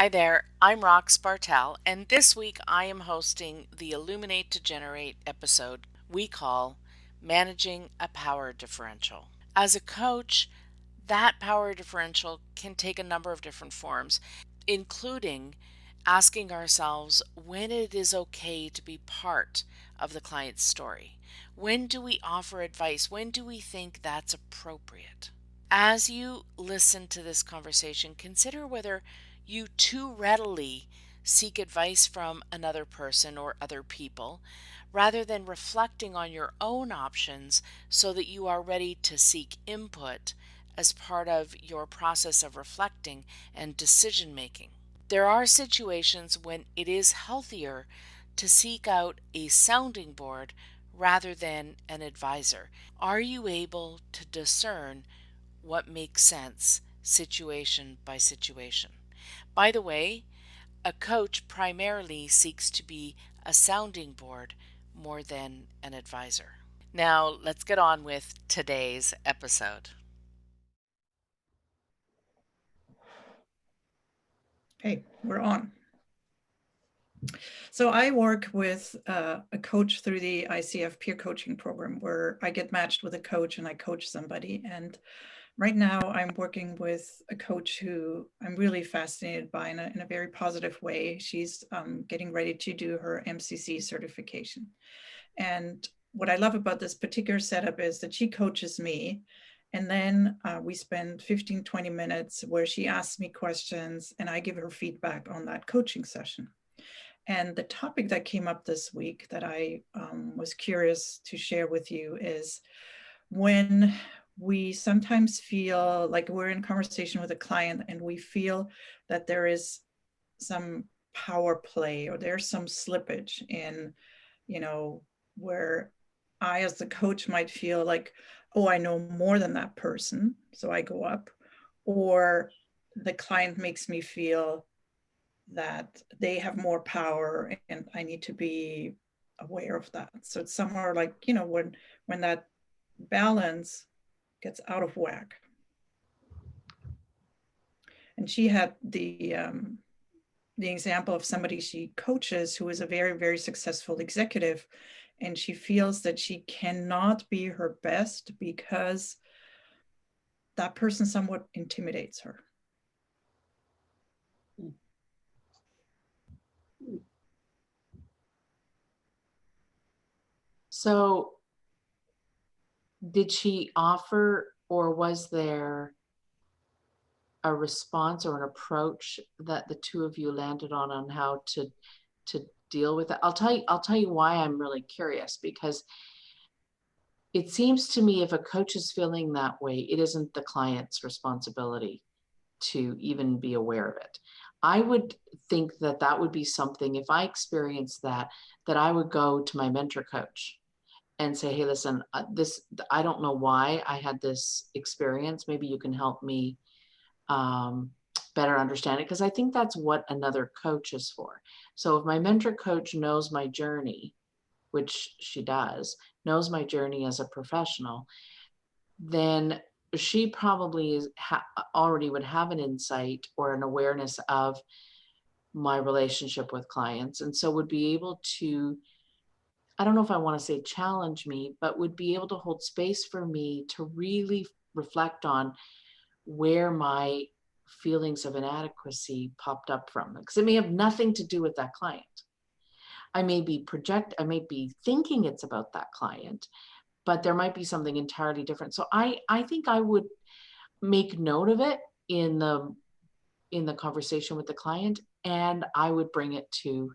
Hi there, I'm Rox Bartel, and this week I am hosting the Illuminate to Generate episode we call Managing a Power Differential. As a coach, that power differential can take a number of different forms, including asking ourselves when it is okay to be part of the client's story. When do we offer advice? When do we think that's appropriate? As you listen to this conversation, consider whether you too readily seek advice from another person or other people rather than reflecting on your own options so that you are ready to seek input as part of your process of reflecting and decision making. There are situations when it is healthier to seek out a sounding board rather than an advisor. Are you able to discern what makes sense situation by situation? By the way, a coach primarily seeks to be a sounding board more than an advisor. Now, let's get on with today's episode. Okay, we're on. So I work with a coach through the ICF peer coaching program where I get matched with a coach and I coach somebody. And right now I'm working with a coach who I'm really fascinated by in a very positive way. She's getting ready to do her MCC certification. And what I love about this particular setup is that she coaches me. And then we spend 15, 20 minutes where she asks me questions and I give her feedback on that coaching session. And the topic that came up this week that I was curious to share with you is when we sometimes feel like we're in conversation with a client and we feel that there is some power play or there's some slippage in, you know, where I, as the coach, might feel like, oh, I know more than that person, so I go up, or the client makes me feel that they have more power and I need to be aware of that. So it's somewhere like, when that balance gets out of whack. And she had the example of somebody she coaches who is a very, very successful executive, and she feels that she cannot be her best because that person somewhat intimidates her. So, did she offer, or was there a response or an approach that the two of you landed on how to deal with it? I'll tell you why I'm really curious, because it seems to me if a coach is feeling that way, it isn't the client's responsibility to even be aware of it. I would think that that would be something, if I experienced that I would go to my mentor coach and say, hey, listen, I don't know why I had this experience. Maybe you can help me better understand it. Because I think that's what another coach is for. So if my mentor coach knows my journey, which she does, knows my journey as a professional, then she probably already would have an insight or an awareness of my relationship with clients. And so would be able to, I don't know if I want to say challenge me, but would be able to hold space for me to really reflect on where my feelings of inadequacy popped up from. Because it may have nothing to do with that client. I may be thinking it's about that client, but there might be something entirely different. So I think I would make note of it in the conversation with the client, and I would bring it to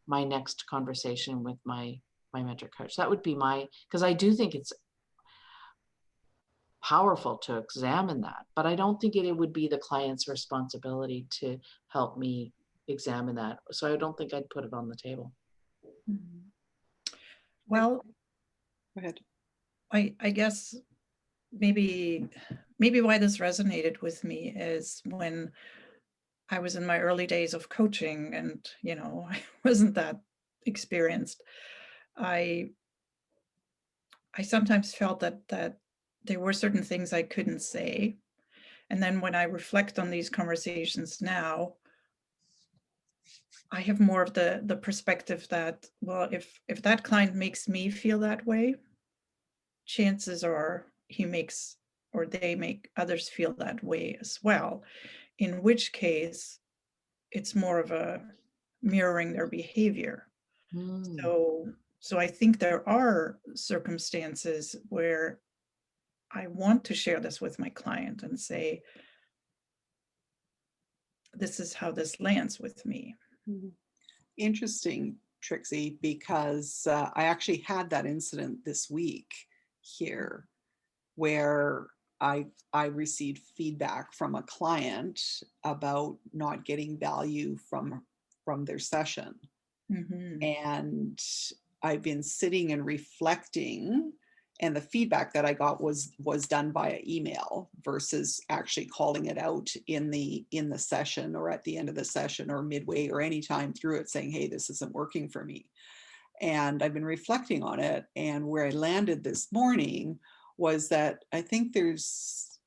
my next conversation with my mentor coach. That would be because I do think it's powerful to examine that, but I don't think it would be the client's responsibility to help me examine that. So I don't think I'd put it on the table. Mm-hmm. Well, go ahead. I guess maybe why this resonated with me is when I was in my early days of coaching and, I wasn't that experienced. I sometimes felt that there were certain things I couldn't say. And then when I reflect on these conversations now, I have more of the perspective that, well, if that client makes me feel that way, chances are he makes or they make others feel that way as well. In which case, it's more of a mirroring their behavior. Hmm. So I think there are circumstances where I want to share this with my client and say, this is how this lands with me. Mhm. Interesting, Trixie, because I actually had that incident this week here where I received feedback from a client about not getting value from their session. Mhm. And I've been sitting and reflecting, and the feedback that I got was done via email versus actually calling it out in the session or at the end of the session or midway or anytime through it, saying, hey, this isn't working for me. And I've been reflecting on it, and where I landed this morning was that I think there's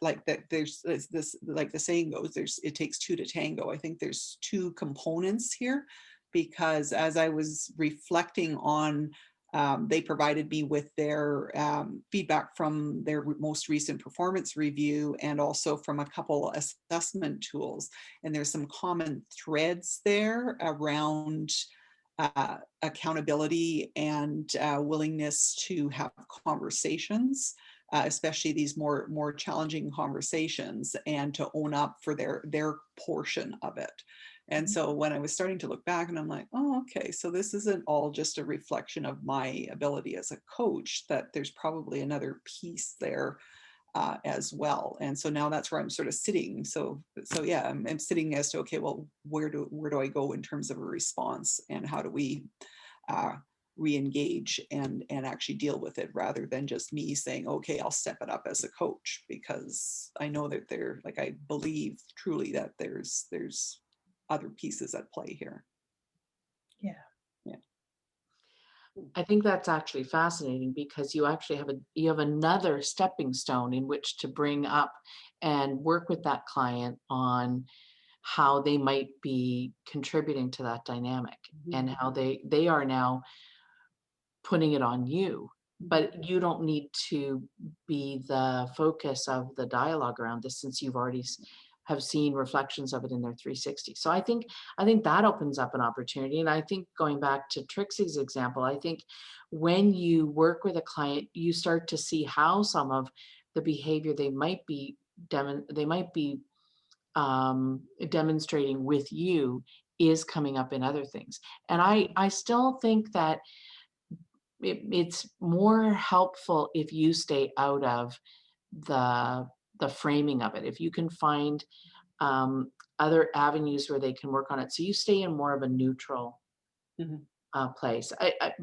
like that there's this, like the saying goes, there's it takes two to tango. I think there's two components here, because as I was reflecting on, they provided me with their feedback from their most recent performance review and also from a couple assessment tools, and there's some common threads there around accountability and willingness to have conversations, especially these more challenging conversations, and to own up for their portion of it. And so when I was starting to look back, and I'm like, oh, okay, so this isn't all just a reflection of my ability as a coach, that there's probably another piece there as well. And so now that's where I'm sort of sitting. So yeah, I'm sitting as to, okay, well, where do I go in terms of a response, and how do we uh, re-engage and actually deal with it, rather than just me saying, okay, I'll step it up as a coach, because I know that I believe truly that there's other pieces at play here. Yeah. Yeah. I think that's actually fascinating because you actually have another stepping stone in which to bring up and work with that client on how they might be contributing to that dynamic, and how they are now putting it on you. But you don't need to be the focus of the dialogue around this, since you've already have seen reflections of it in their 360. So I think that opens up an opportunity. And I think, going back to Trixie's example, I think when you work with a client, you start to see how some of the behavior they might be demonstrating with you is coming up in other things. And I still think that it's more helpful if you stay out of the framing of it. If you can find other avenues where they can work on it, so you stay in more of a neutral Mhm. place.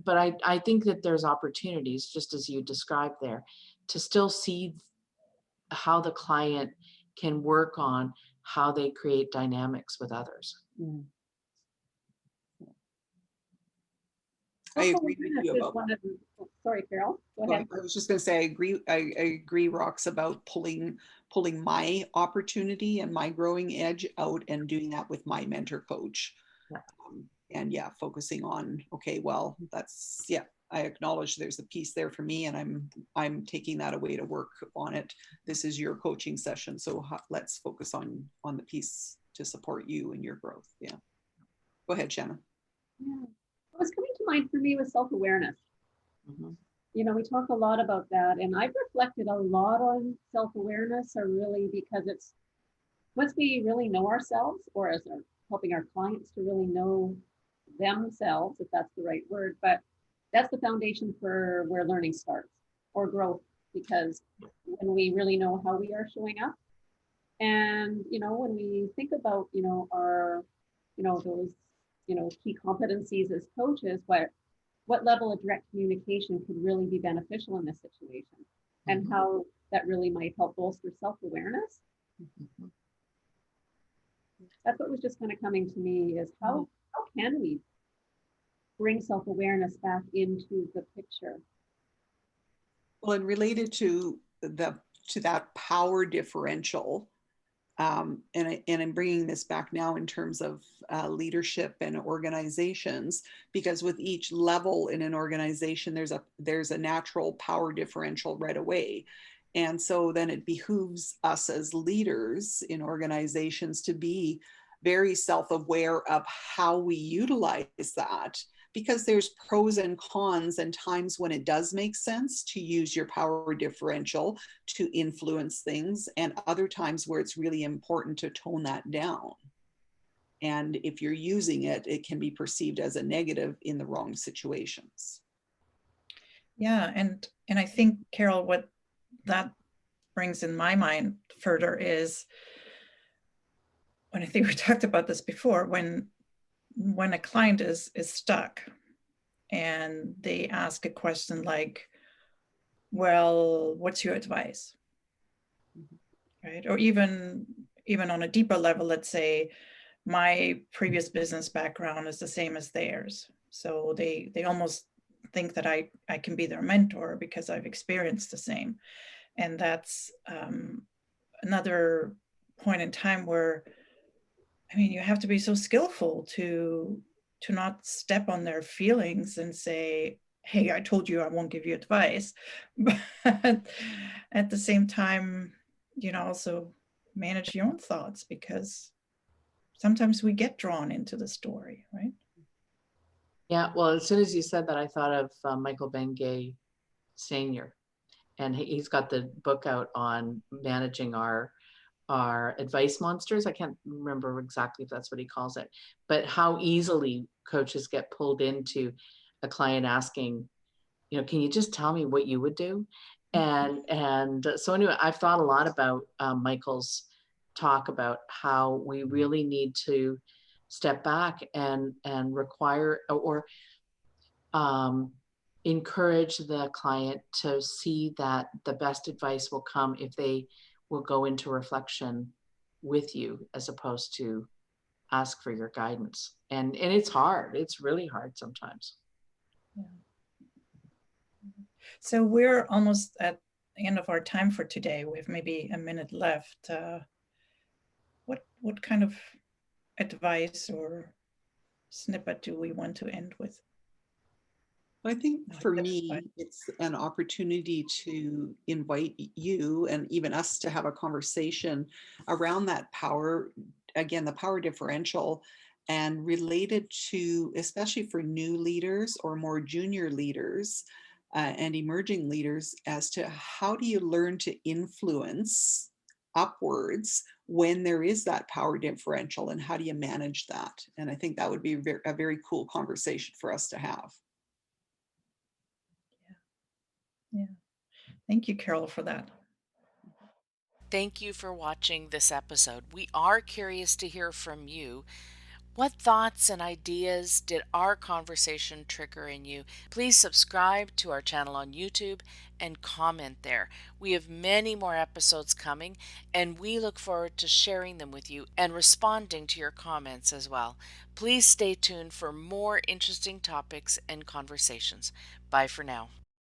But I think that there's opportunities, just as you described there, to still see how the client can work on how they create dynamics with others. Mhm. I agree with Self-awareness you is about one that. of the, oh, sorry, Carol, go Well, ahead. I was just going to say, I agree, Rox, about pulling my opportunity and my growing edge out and doing that with my mentor coach. Yeah. And yeah, focusing on, okay, well, that's, yeah, I acknowledge there's a piece there for me, and I'm taking that away to work on it. This is your coaching session, so let's focus on the piece to support you in your growth. Yeah. Go ahead, Shannon. Yeah. What's coming to mind for me was self-awareness. Mhm. You know, we talk a lot about that, and I've reflected a lot on self-awareness, or really because it's once we really know ourselves, or as our helping our clients to really know themselves, if that's the right word, but that's the foundation for where learning starts, or growth, because when we really know how we are showing up, and when we think about our those key competencies as coaches, what level of direct communication could really be beneficial in this situation, and how that really might help bolster self-awareness. Mhm. That's what was just kind of coming to me, is how can we bring self-awareness back into the picture? Well, and related to that power differential, and I'm bringing this back now in terms of leadership and organizations, because with each level in an organization, there's a natural power differential right away. And so then it behooves us as leaders in organizations to be very self-aware of how we utilize that, because there's pros and cons and times when it does make sense to use your power differential to influence things, and other times where it's really important to tone that down. And if you're using it, it can be perceived as a negative in the wrong situations. Yeah, and I think, Carol, what that brings in my mind further is, when I think we talked about this before, when a client is stuck and they ask a question like, well, what's your advice? Right? Or even on a deeper level, let's say my previous business background is the same as theirs. So they almost think that I can be their mentor because I've experienced the same. And that's another point in time where, I mean, you have to be so skillful to not step on their feelings and say, hey, I told you I won't give you advice. But at the same time, also manage your own thoughts, because sometimes we get drawn into the story, right? Yeah, well, as soon as you said that, I thought of Michael Bengay Sr. And he's got the book out on managing our advice monsters. I can't remember exactly if that's what he calls it, but how easily coaches get pulled into a client asking, can you just tell me what you would do? And so anyway, I've thought a lot about Michael's talk about how we really need to step back and require or encourage the client to see that the best advice will come if they will go into reflection with you, as opposed to ask for your guidance. And it's hard. It's really hard sometimes. Yeah. So we're almost at the end of our time for today. We have maybe a minute left. What kind of advice or snippet do we want to end with? I think for me, it's an opportunity to invite you and even us to have a conversation around that power, again, the power differential, and related to, especially for new leaders or more junior leaders and emerging leaders, as to how do you learn to influence upwards when there is that power differential, and how do you manage that? And I think that would be a very cool conversation for us to have. Yeah. Thank you, Carol, for that. Thank you for watching this episode. We are curious to hear from you. What thoughts and ideas did our conversation trigger in you? Please subscribe to our channel on YouTube and comment there. We have many more episodes coming, and we look forward to sharing them with you and responding to your comments as well. Please stay tuned for more interesting topics and conversations. Bye for now.